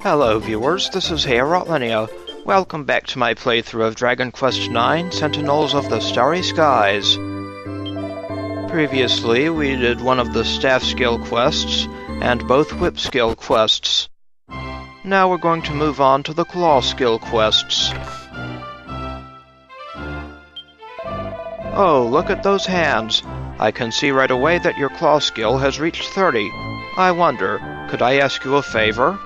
Hello viewers, this is Heorotlinia. Welcome back to my playthrough of Dragon Quest IX, Sentinels of the Starry Skies. Previously, we did one of the staff skill quests, and both whip skill quests. Now we're going to move on to the claw skill quests. Oh, look at those hands! I can see right away that your claw skill has reached 30. I wonder, could I ask you a favor?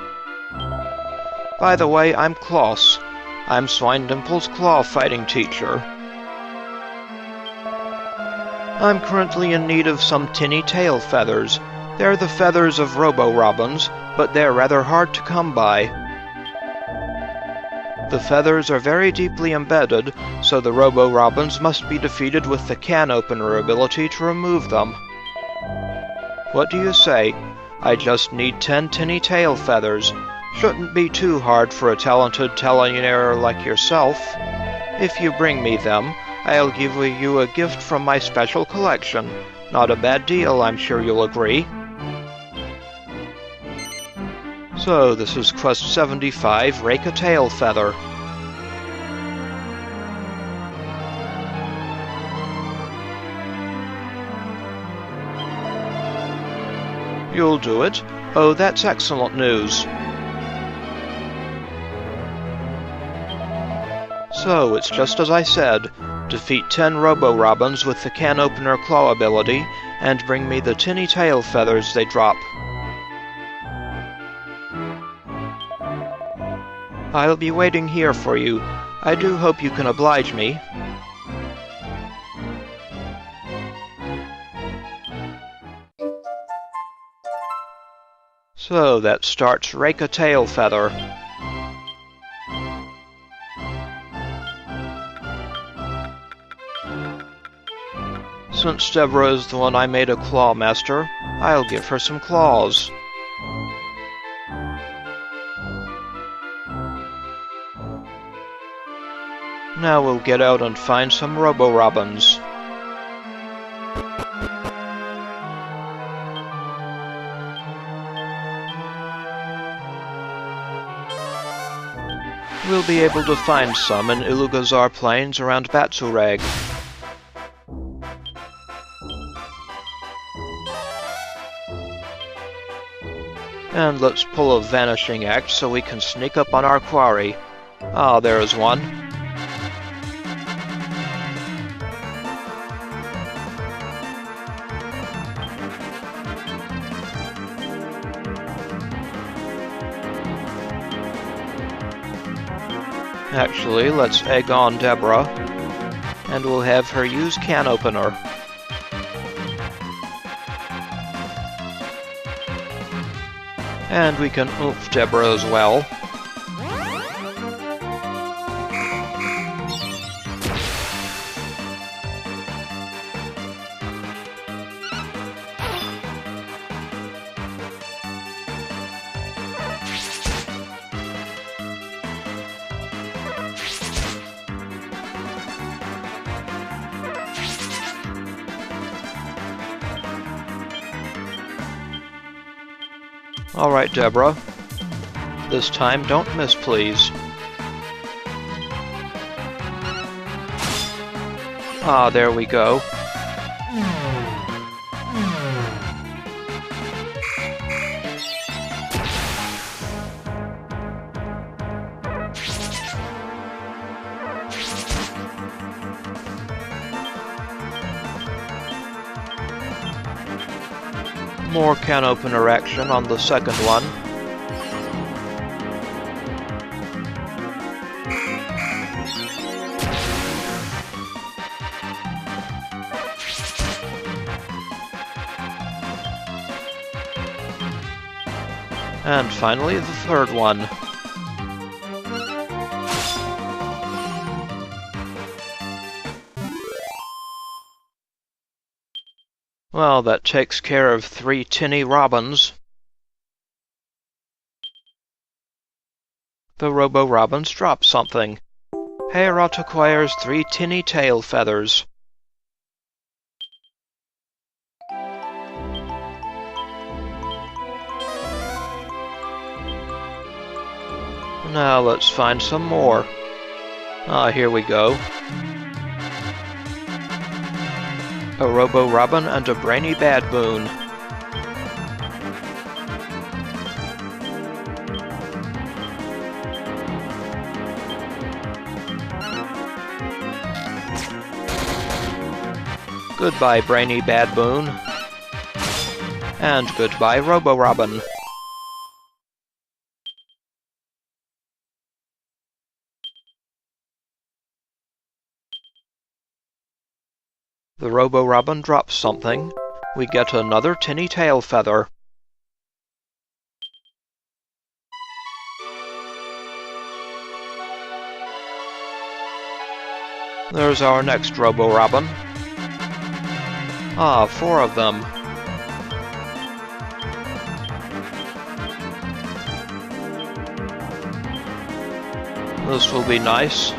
By the way, I'm Klaus. I'm Swinedimples' claw fighting teacher. I'm currently in need of some Tinny Tail Feathers. They're the feathers of Robo-Robins, but they're rather hard to come by. The feathers are very deeply embedded, so the Robo-Robins must be defeated with the can-opener ability to remove them. What do you say? I just need 10 Tinny Tail Feathers. Shouldn't be too hard for a talented talonnier like yourself. If you bring me them, I'll give you a gift from my special collection. Not a bad deal, I'm sure you'll agree. So, this is Quest 75, Rake a Tail Feather. You'll do it? Oh, that's excellent news. So, it's just as I said. Defeat 10 Robo-Robins with the can-opener claw ability, and bring me the Tinny Tail Feathers they drop. I'll be waiting here for you. I do hope you can oblige me. So, that starts Rake a Tail Feather. Since Debora is the one I made a claw master, I'll give her some claws. Now we'll get out and find some Robo-Robins. We'll be able to find some in Iluugazar Plains around Batsureg. And let's pull a vanishing act so we can sneak up on our quarry. Ah, there is one. Actually, let's egg on Debora, and we'll have her use can opener. And we can oomph Debora as well. Alright, Debora. This time, don't miss, please. Ah, there we go. More can opener action on the second one. And finally, the third one. Well, that takes care of 3 Tinny Robins. The Robo-Robins drop something. Heorot acquires 3 Tinny Tail Feathers. Now let's find some more. Ah, here we go. A Robo-Robin and a brainy baboon. Goodbye, brainy baboon. And goodbye, Robo-Robin. The Robo-Robin drops something. We get another Tinny Tail Feather. There's our next Robo-Robin. Ah, 4 of them. This will be nice.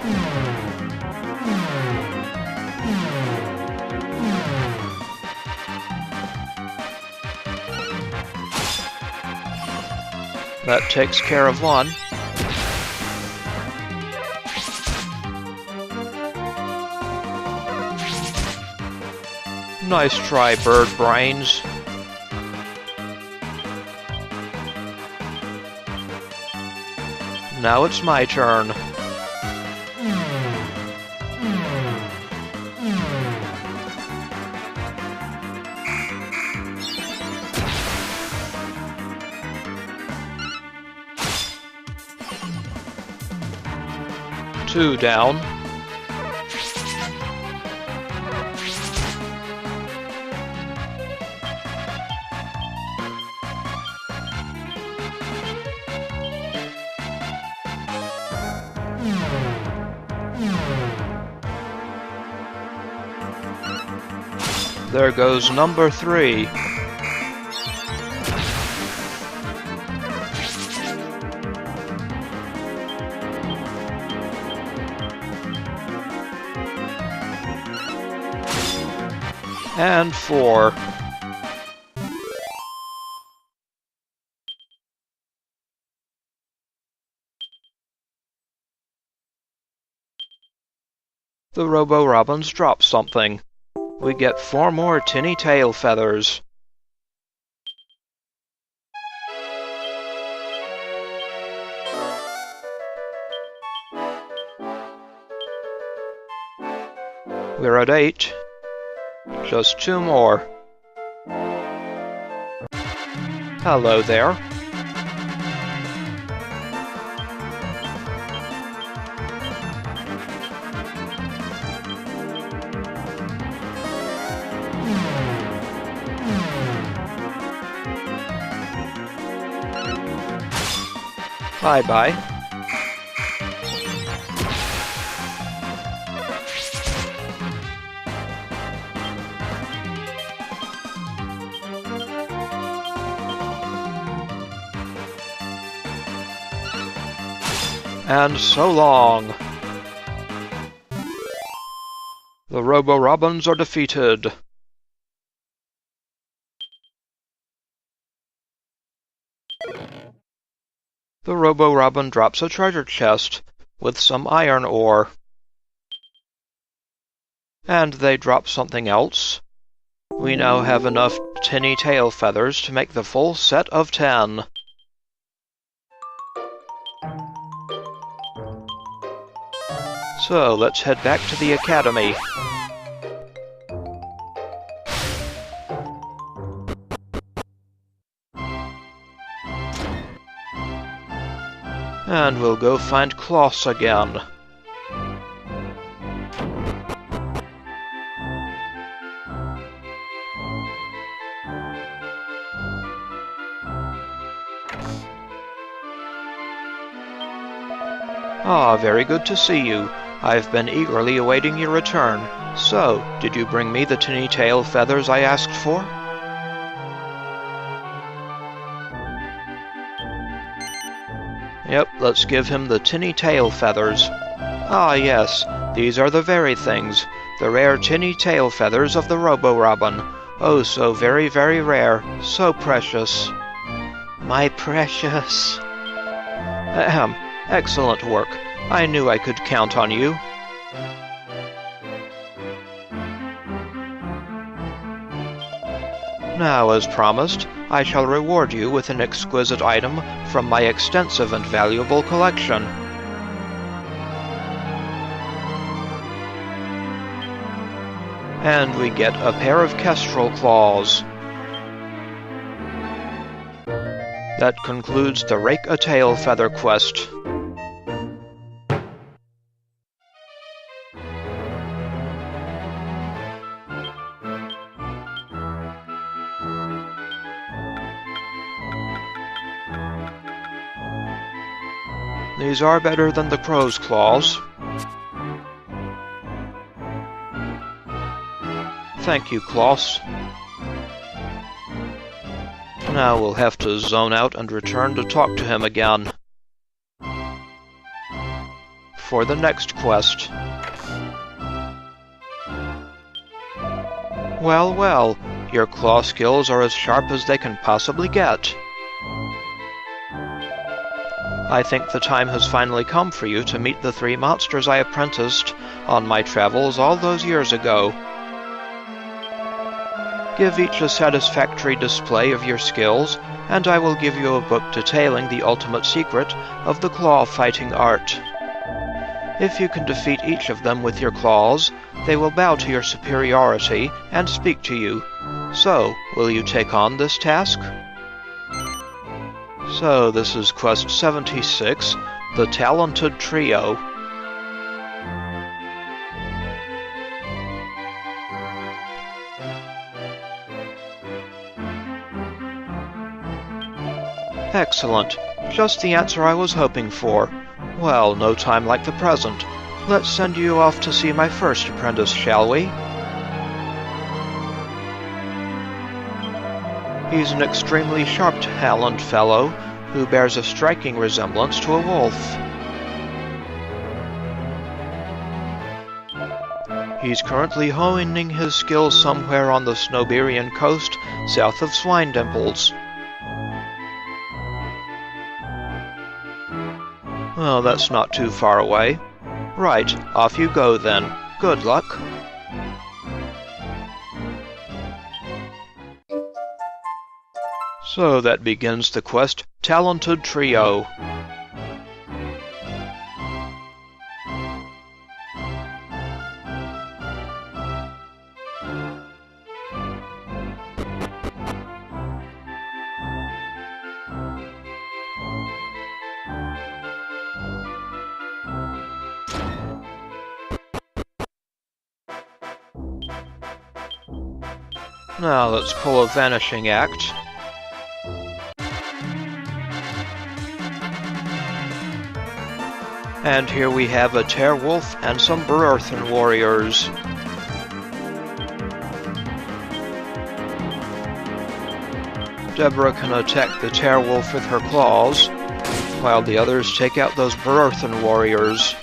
That takes care of one. Nice try, bird brains. Now it's my turn. Two down. There goes number 3. And 4. The Robo-Robins drop something. We get 4 more Tinny Tail Feathers. We're at 8. Just 2 more. Hello there. Bye-bye. And so long. The Robo-Robins are defeated. The Robo-Robin drops a treasure chest with some iron ore. And they drop something else. We now have enough Tinny Tail Feathers to make the full set of 10. So, let's head back to the academy. And we'll go find Klaus again. Ah, very good to see you. I've been eagerly awaiting your return. So, did you bring me the Tinny Tail Feathers I asked for? Yep, let's give him the Tinny Tail Feathers. Ah, yes, these are the very things. The rare Tinny Tail Feathers of the Robo-Robin. Oh, so very, very rare. So precious. My precious. Ahem. Excellent work. I knew I could count on you. Now, as promised, I shall reward you with an exquisite item from my extensive and valuable collection. And we get a pair of Kestrel Claws. That concludes the Rake a Tail Feather quest. These are better than the crow's claws. Thank you, Klaus. Now we'll have to zone out and return to talk to him again. For the next quest. Well, well, your claw skills are as sharp as they can possibly get. I think the time has finally come for you to meet the 3 monsters I apprenticed on my travels all those years ago. Give each a satisfactory display of your skills, and I will give you a book detailing the ultimate secret of the claw fighting art. If you can defeat each of them with your claws, they will bow to your superiority and speak to you. So, will you take on this task? So, this is Quest 76, the Talonted Trio. Excellent. Just the answer I was hoping for. Well, no time like the present. Let's send you off to see my first apprentice, shall we? He's an extremely sharp-taloned fellow who bears a striking resemblance to a wolf. He's currently honing his skills somewhere on the Snowberian coast, south of Swinedimples. Well, that's not too far away. Right, off you go then. Good luck. So that begins the quest, Talonted Trio. Now let's pull a vanishing act. And here we have a Terwolf and some Bererthen warriors. Debora can attack the Terwolf with her claws, while the others take out those Bererthen warriors.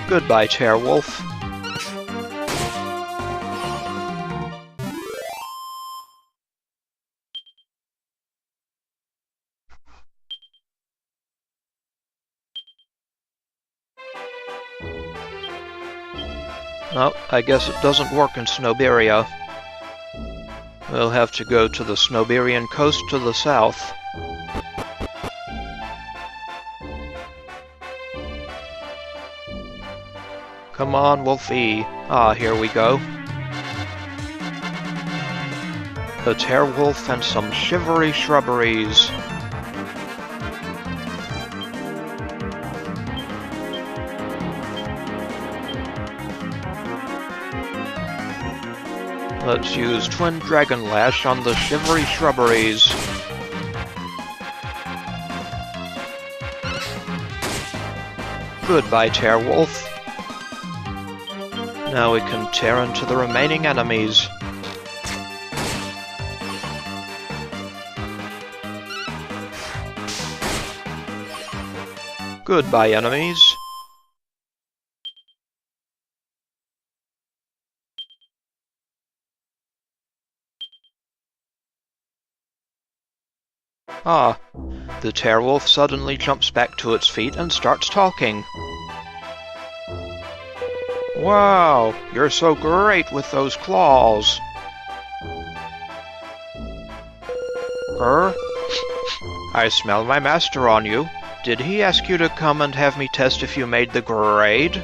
Goodbye, Terwolf. Oh, I guess it doesn't work in Snowberia. We'll have to go to the Snowberian coast to the south. Come on, Wolfie. Ah, here we go. A Terwolf and some shivery shrubberies. Let's use Twin Dragon Lash on the shivery shrubberies. Goodbye, Terwolf. Now we can tear into the remaining enemies. Goodbye, enemies. Ah, the Terewolf suddenly jumps back to its feet and starts talking. Wow, you're so great with those claws. I smell my master on you. Did he ask you to come and have me test if you made the grade?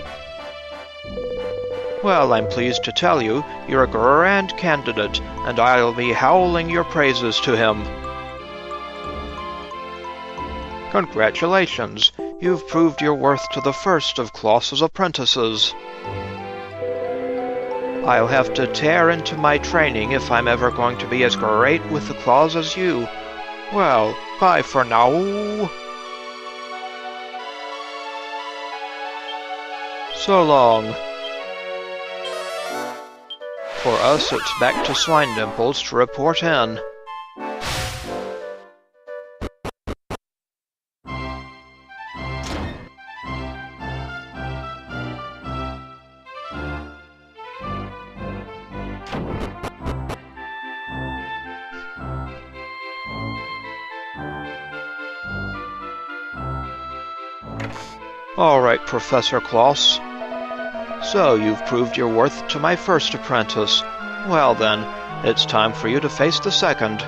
Well, I'm pleased to tell you, you're a grand candidate, and I'll be howling your praises to him. Congratulations, you've proved your worth to the first of Klaus's apprentices. I'll have to tear into my training if I'm ever going to be as great with the claws as you. Well, bye for now. So long. For us, it's back to Swinedimples to report in. All right, Professor Klaus. So, you've proved your worth to my first apprentice. Well then, it's time for you to face the second.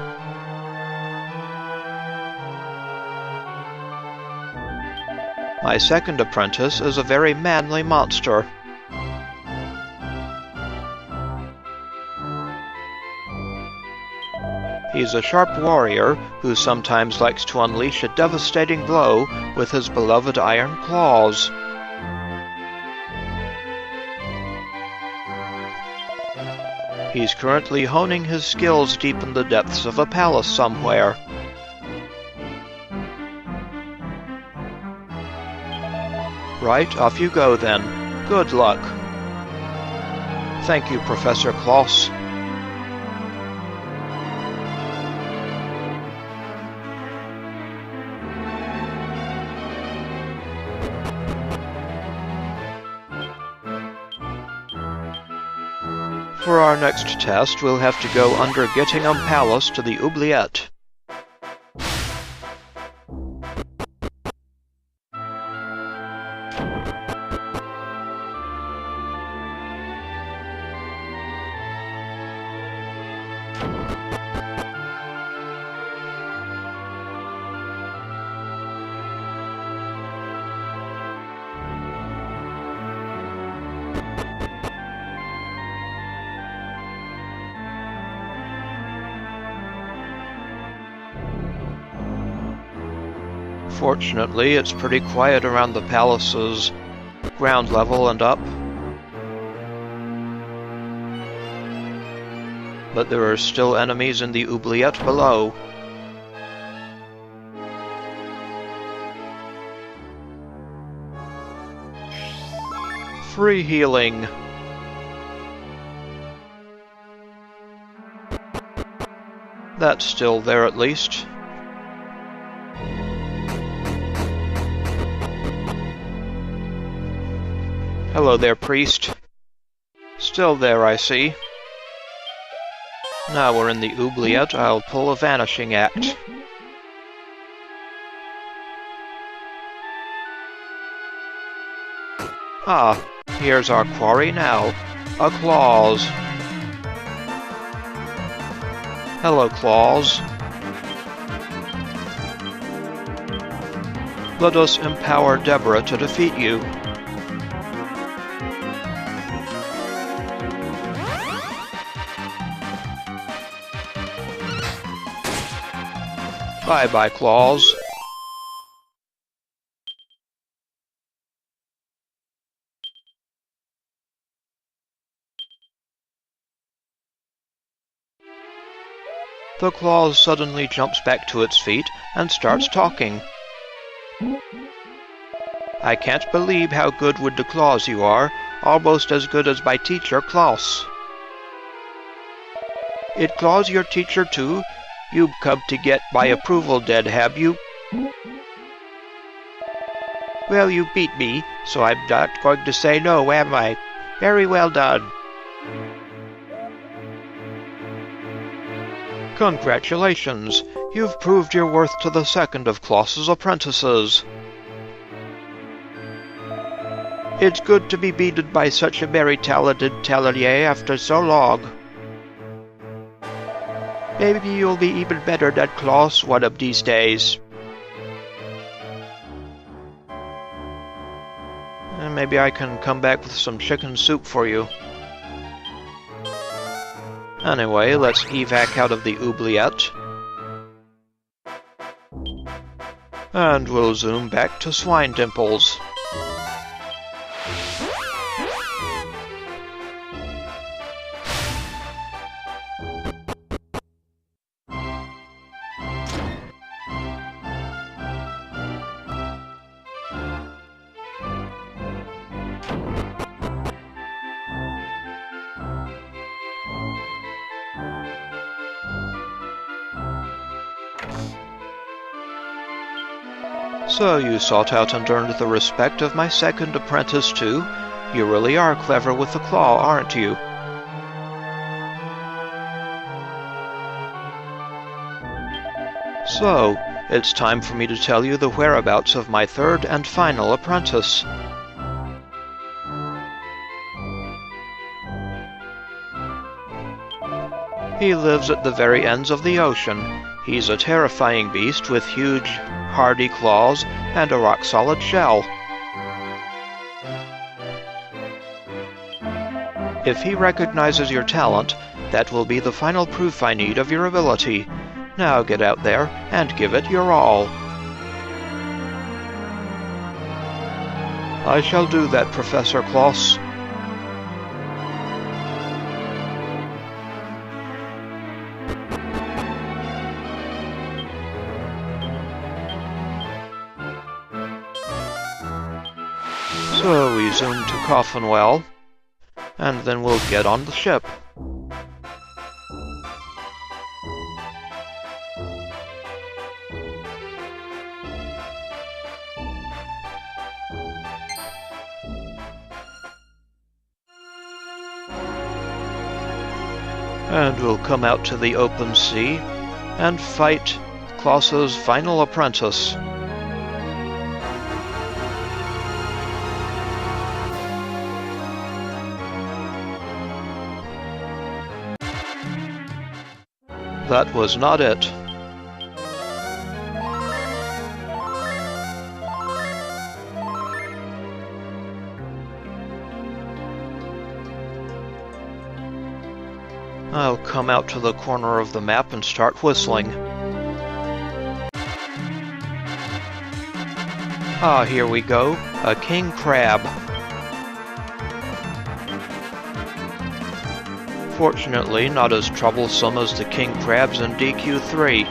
My second apprentice is a very manly monster. He's a sharp warrior who sometimes likes to unleash a devastating blow with his beloved iron claws. He's currently honing his skills deep in the depths of a palace somewhere. Right, off you go then. Good luck. Thank you, Professor Klaus. For our next test, we'll have to go under Gettingham Palace to the oubliette. Fortunately, it's pretty quiet around the palace's ground level and up. But there are still enemies in the oubliette below. Free healing. That's still there at least. Hello there, priest. Still there, I see. Now we're in the oubliette, I'll pull a vanishing act. Ah, here's our quarry now. A Klaus. Hello, Klaus. Let us empower Debora to defeat you. Bye-bye, Klaus. The Klaus suddenly jumps back to its feet and starts talking. I can't believe how good with the claws you are, almost as good as my teacher, Klaus. It claws your teacher too? You've come to get my approval then, have you? Well, you beat me, so I'm not going to say no, am I? Very well done. Congratulations! You've proved your worth to the second of Klaus's apprentices. It's good to be beaten by such a very talented talonier after so long. Maybe you'll be even better than Klaus one of these days. And maybe I can come back with some chicken soup for you. Anyway, let's evac out of the oubliette. And we'll zoom back to Swinedimples. So you sought out and earned the respect of my second apprentice too? You really are clever with the claw, aren't you? So, it's time for me to tell you the whereabouts of my third and final apprentice. He lives at the very ends of the ocean. He's a terrifying beast with huge, hardy claws and a rock-solid shell. If he recognizes your talent, that will be the final proof I need of your ability. Now get out there and give it your all. I shall do that, Professor Klaus. So we zoom to Coffinwell, and then we'll get on the ship. And we'll come out to the open sea and fight Klaus's final apprentice. That was not it. I'll come out to the corner of the map and start whistling. Ah, here we go. A king crab. Fortunately, not as troublesome as the king crabs in DQ3.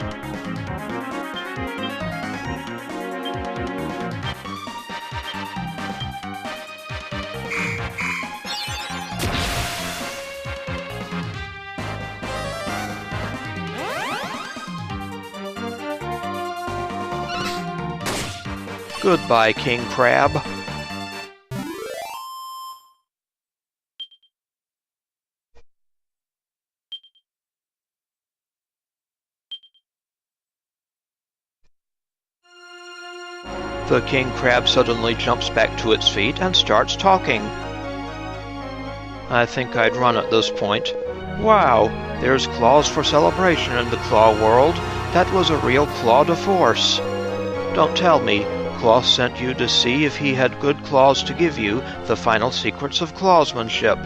Goodbye, King Crab. The king crab suddenly jumps back to its feet and starts talking. I think I'd run at this point. Wow, there's claws for celebration in the claw world. That was a real claw de force. Don't tell me, Klaus sent you to see if he had good claws to give you, the final secrets of clawsmanship.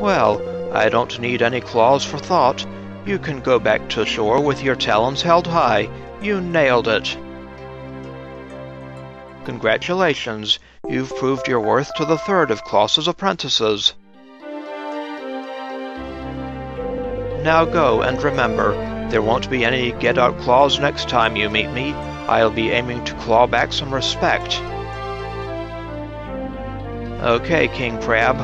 Well, I don't need any claws for thought. You can go back to shore with your talons held high. You nailed it. Congratulations, you've proved your worth to the third of Klaus's apprentices. Now go, and remember, there won't be any get-out claws next time you meet me. I'll be aiming to claw back some respect. Okay, King Crab.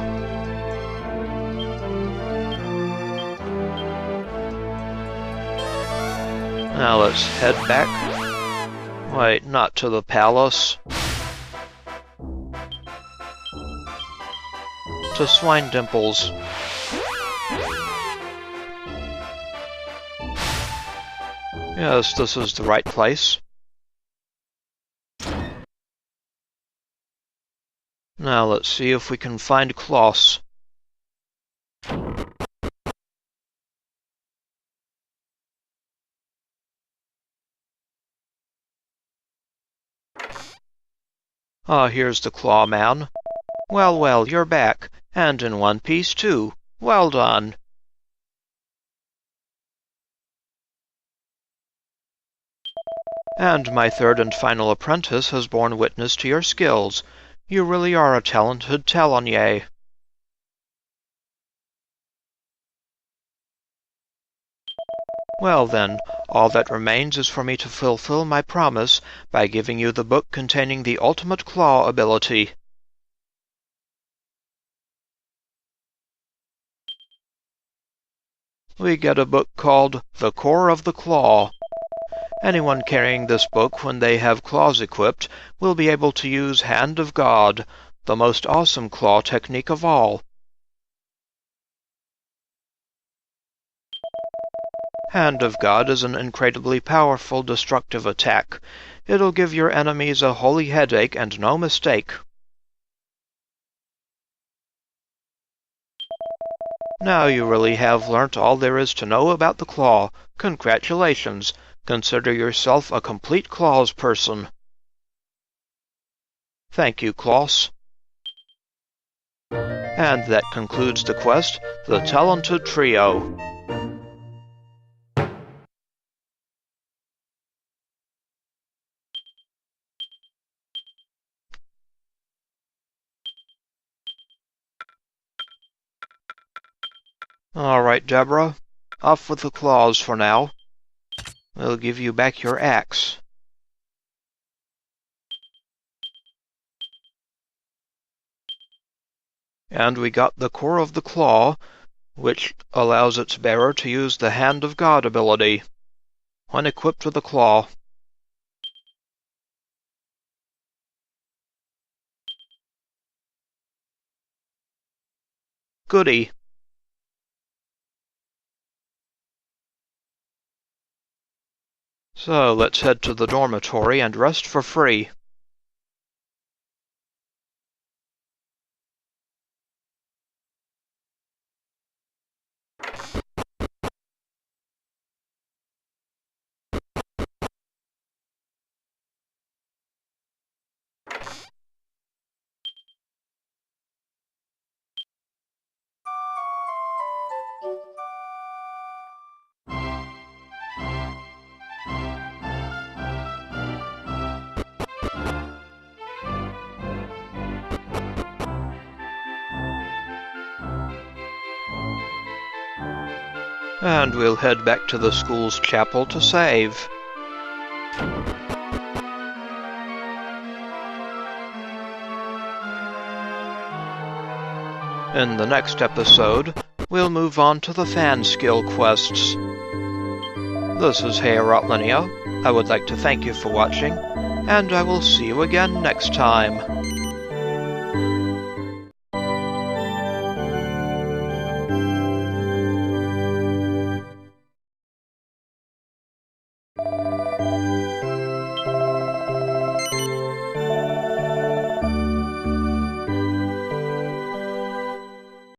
Now let's head back. Wait, not to the palace. To Swinedimples. Yes, this is the right place. Now let's see if we can find Klaus. Ah, here's the Claw Man. Well, well, you're back, and in one piece, too. Well done. And my third and final apprentice has borne witness to your skills. You really are a talented Talonnier. Well then, all that remains is for me to fulfill my promise by giving you the book containing the ultimate claw ability. We get a book called The Core of the Claw. Anyone carrying this book when they have claws equipped will be able to use Hand of God, the most awesome claw technique of all. Hand of God is an incredibly powerful destructive attack. It'll give your enemies a holy headache and no mistake. Now you really have learnt all there is to know about the claw. Congratulations. Consider yourself a complete claws person. Thank you, Klaus. And that concludes the quest, the Talonted Trio. All right, Debora. Off with the claws for now. We'll give you back your axe. And we got the core of the claw, which allows its bearer to use the Hand of God ability when equipped with the claw. Goody. So let's head to the dormitory and rest for free. And we'll head back to the school's chapel to save. In the next episode, we'll move on to the fan skill quests. This is Heorotlinia. I would like to thank you for watching, and I will see you again next time.